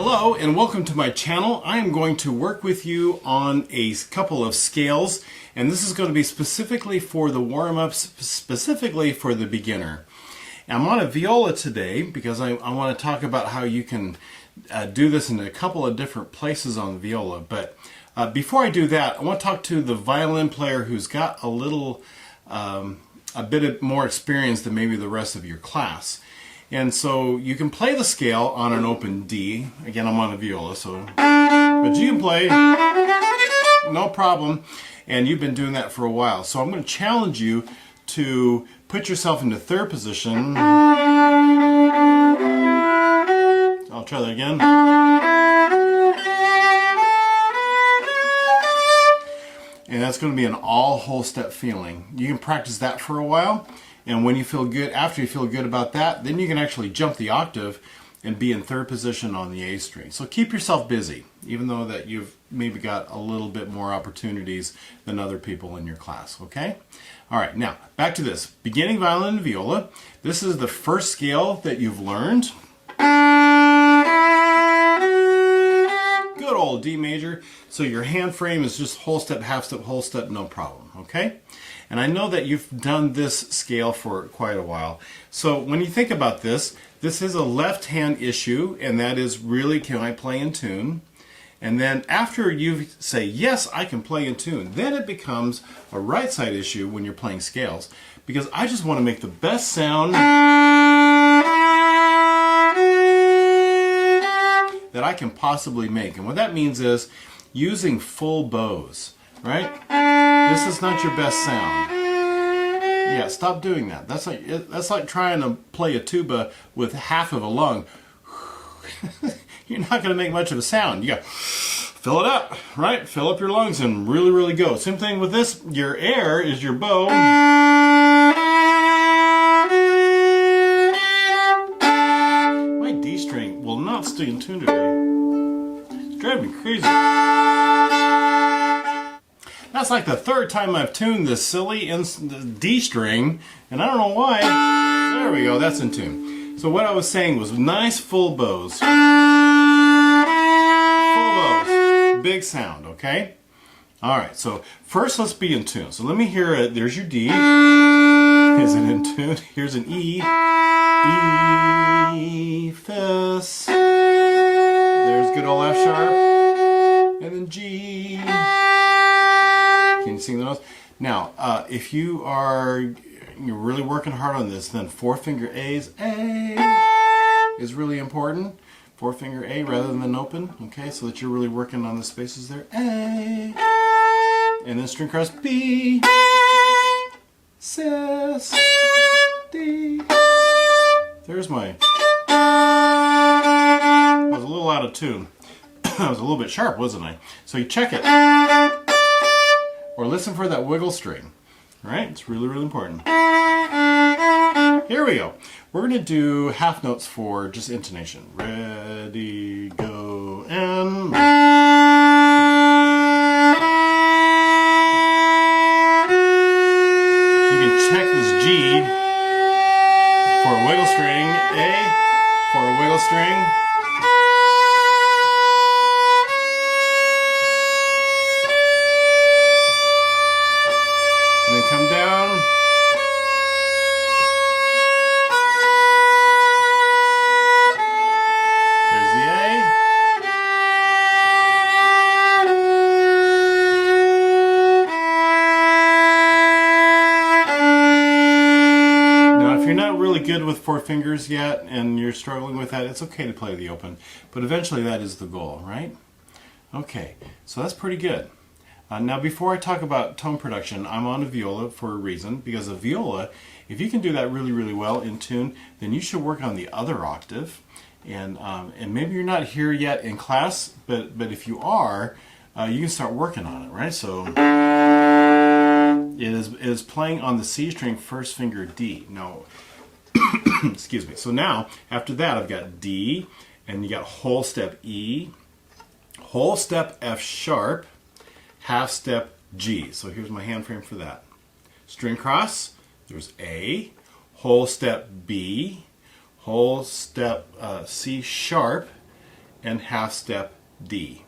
Hello and welcome to my channel. I am going to work with you on a couple of scales, and this is going to be specifically for the warm-ups, specifically for the beginner. I'm on a viola today because I want to talk about how you can do this in a couple of different places on the viola. But before I do that, I want to talk to the violin player who's got a bit more experience than maybe the rest of your class. And so you can play the scale on an open D. Again, I'm on a viola, so but you can play no problem, and you've been doing that for a while. So I'm going to challenge you to put yourself into third position. I'll try that again. And that's going to be an all whole step feeling. You can practice that for a while, and when you feel good, after you feel good about that, then you can actually jump the octave and be in third position on the A string. So keep yourself busy, even though that you've maybe got a little bit more opportunities than other people in your class, okay? All right, now back to this. Beginning violin and viola. This is the first scale that you've learned. Good old D major. So your hand frame is just whole step, half step, whole step, no problem, okay? And I know that you've done this scale for quite a while. So when you think about this, this is a left hand issue, and that is really, can I play in tune? And then after you say, yes, I can play in tune, then it becomes a right side issue when you're playing scales, because I just want to make the best sound that I can possibly make. And what that means is using full bows, right? This is not your best sound. Yeah, stop doing that. That's like trying to play a tuba with half of a lung. You're not going to make much of a sound. You got to fill it up, right? Fill up your lungs and really, really go. Same thing with this. Your air is your bow. My D string will not stay in tune today. It's driving me crazy. That's like the third time I've tuned this silly D string, and I don't know why. There we go, that's in tune. So what I was saying was nice full bows. Full bows. Big sound, okay? Alright, so first let's be in tune. So let me hear it. There's your D. Is it in tune? Here's an E. E, fifths. There's good old F sharp. And then G. Can you sing the notes? Now, if you're really working hard on this, then four finger A's, A is really important. Four finger A rather than an open, okay, so that you're really working on the spaces there. A, and then string cross B, cis, D. There's my. I was a little out of tune. I was a little bit sharp, wasn't I? So you check it. Or listen for that wiggle string. All right, it's really, really important. Here we go. We're going to do half notes for just intonation. Ready, go, and... You can check this G for a wiggle string, A for a wiggle string. And then come down. There's the A. Now if you're not really good with four fingers yet and you're struggling with that, it's okay to play the open. But eventually that is the goal, right? Okay, so that's pretty good. Now before I talk about tone production, I'm on a viola for a reason, because a viola, if you can do that really, really well in tune, then you should work on the other octave. And maybe you're not here yet in class, but if you are, you can start working on it, right? So it is playing on the C string, first finger D. Now, excuse me. So now, after that, I've got D, and you got whole step E, whole step F sharp, half step G. So here's my hand frame for that. String cross, there's A, whole step B, whole step C sharp, and half step D.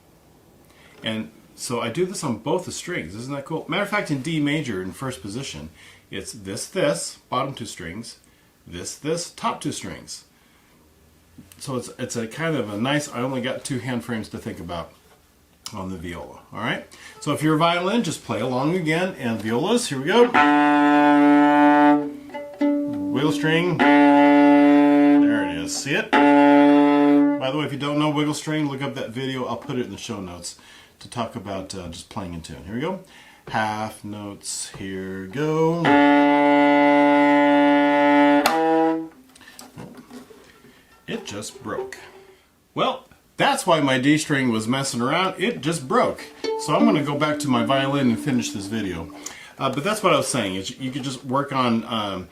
And so I do this on both the strings. Isn't that cool? Matter of fact, in D major in first position, it's this, bottom two strings, this, top two strings. So it's a kind of a nice, I only got two hand frames to think about on the viola. All right. So if you're a violin, just play along again. And violas, here we go. Wiggle string. There it is. See it? By the way, if you don't know wiggle string, look up that video. I'll put it in the show notes to talk about just playing in tune. Here we go. Half notes. Here we go. It just broke. Well, that's why my D string was messing around. It just broke. So I'm going to go back to my violin and finish this video. But that's what I was saying. Is you could just work on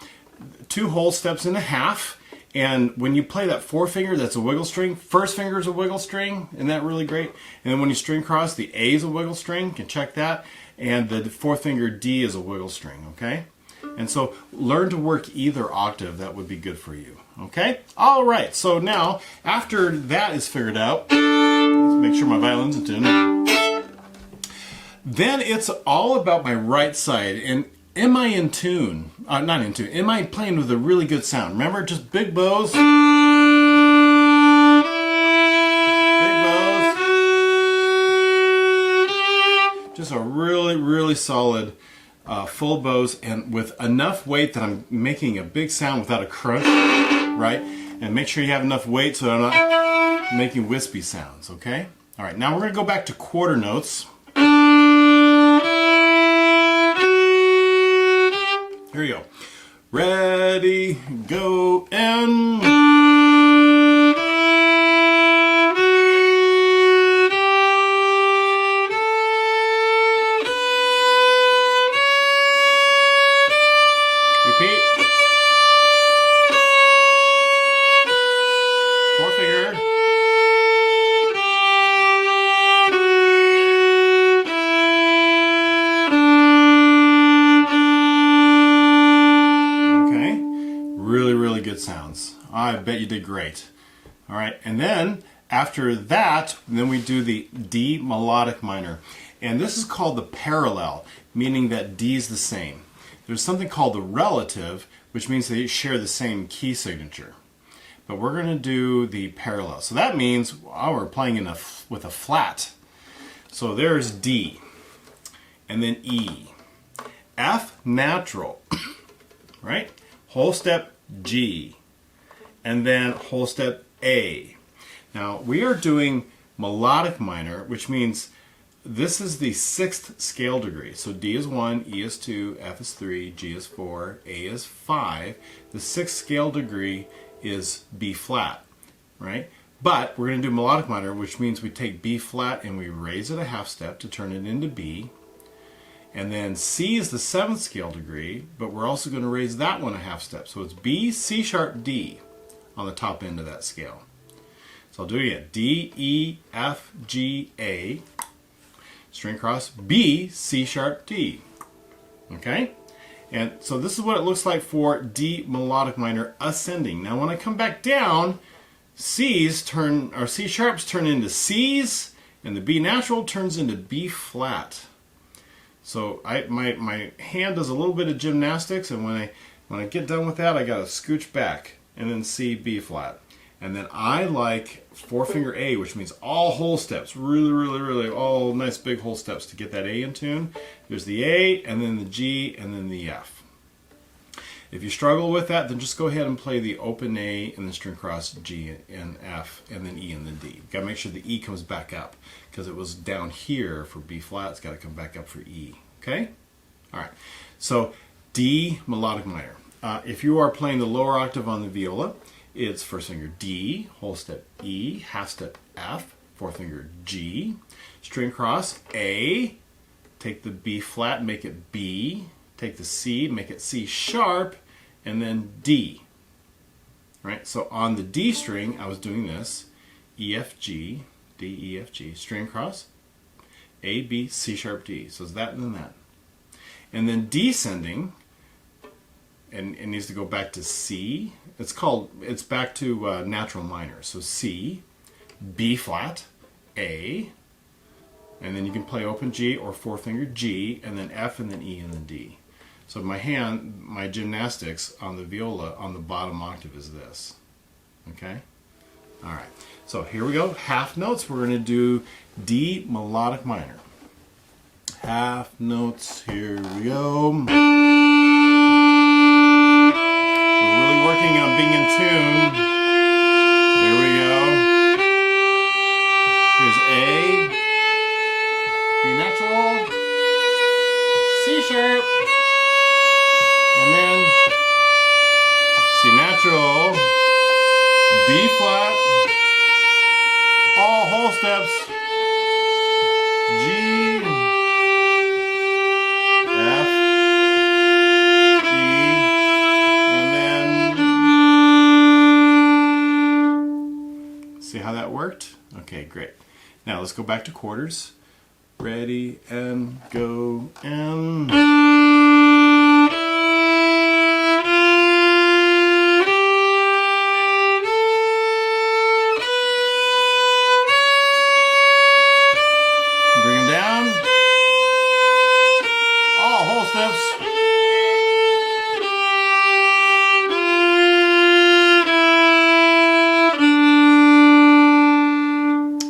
2 whole steps and a half. And when you play that 4-finger, that's a wiggle string. First finger is a wiggle string. Isn't that really great? And then when you string cross, the A is a wiggle string. You can check that. And the 4th finger D is a wiggle string. Okay? And so learn to work either octave. That would be good for you. Okay? All right. So now, after that is figured out, let's make sure my violin's in tune. Then it's all about my right side. And am I in tune? Not in tune. Am I playing with a really good sound? Remember, just big bows. Big bows. Just a really, really solid full bows, and with enough weight that I'm making a big sound without a crunch, right? And make sure you have enough weight so I'm not making wispy sounds, okay? All right, now we're going to go back to quarter notes. Here we go. Ready, go, and... Repeat. 4-finger. Okay. Really, really good sounds. I bet you did great. All right. And then after that, then we do the D melodic minor. And this is called the parallel, meaning that D is the same. There's something called the relative, which means they share the same key signature. But we're going to do the parallel. So that means we're playing with a flat. So there's D, and then E. F natural, right? Whole step G, and then whole step A. Now we are doing melodic minor, which means this is the 6th scale degree. So D is 1, E is 2, F is 3, G is 4, A is 5. The 6th scale degree is B flat, right? But we're going to do melodic minor, which means we take B flat and we raise it a half step to turn it into B. And then C is the 7th scale degree, but we're also going to raise that one a half step. So it's B, C sharp, D on the top end of that scale. So I'll do it again. D, E, F, G, A. String cross, B, C sharp, D. Okay? And so this is what it looks like for D melodic minor ascending. Now when I come back down, C's turn, or C sharps turn into C's, and the B natural turns into B flat. So my hand does a little bit of gymnastics, and when I get done with that, I gotta scooch back and then C, B flat. And then I like 4-finger A, which means all whole steps. Really, really, really all nice big whole steps to get that A in tune. There's the A, and then the G, and then the F. If you struggle with that, then just go ahead and play the open A and then string cross G and F, and then E and then D. You've got to make sure the E comes back up, because it was down here for B flat. It's got to come back up for E. Okay? All right. So D melodic minor. If you are playing the lower octave on the viola, it's 1st finger D, whole step E, half step F, 4th finger G, string cross A, take the B flat, make it B, take the C, make it C sharp, and then D. Right? So on the D string, I was doing this, E, F, G, D, E, F, G, string cross, A, B, C sharp, D. So it's that and then that. And then descending, and it needs to go back to C. It's back to natural minor. So C, B flat, A, and then you can play open G or four-finger G, and then F, and then E, and then D. So my gymnastics on the viola on the bottom octave is this. Okay? All right. So here we go. Half notes. We're going to do D melodic minor. Half notes. Here we go. We're really working on being in tune. There we go. Here's A, B natural, C sharp, and then C natural, B flat, all whole steps, G, F, E, and then, see how that worked? Okay, great. Now let's go back to quarters. Ready, and go, and... Bring them down. All whole steps.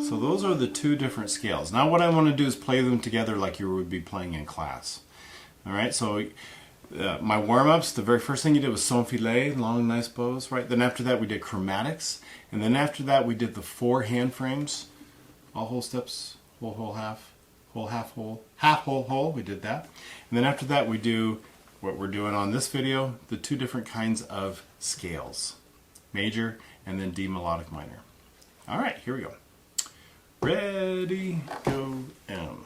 So those are the two different scales. Now what I want to do is play them together like you would be playing in class. All right, so my warm-ups, the very first thing you did was son filet, long nice bows, right? Then after that we did chromatics, and then after that we did the 4 hand frames, all whole steps, whole, whole, half, whole, half, whole, whole, we did that. And then after that we do what we're doing on this video, the 2 different kinds of scales, major and then D melodic minor. All right, here we go. Ready, go, and...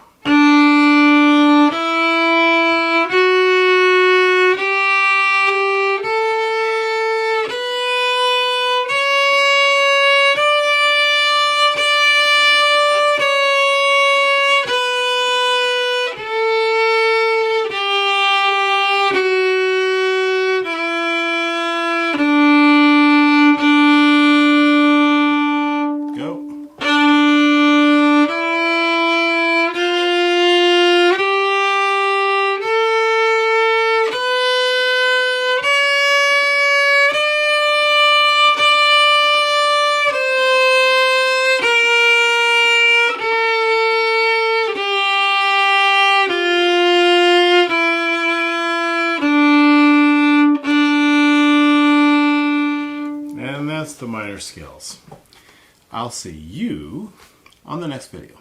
And that's the minor scales. I'll see you on the next video.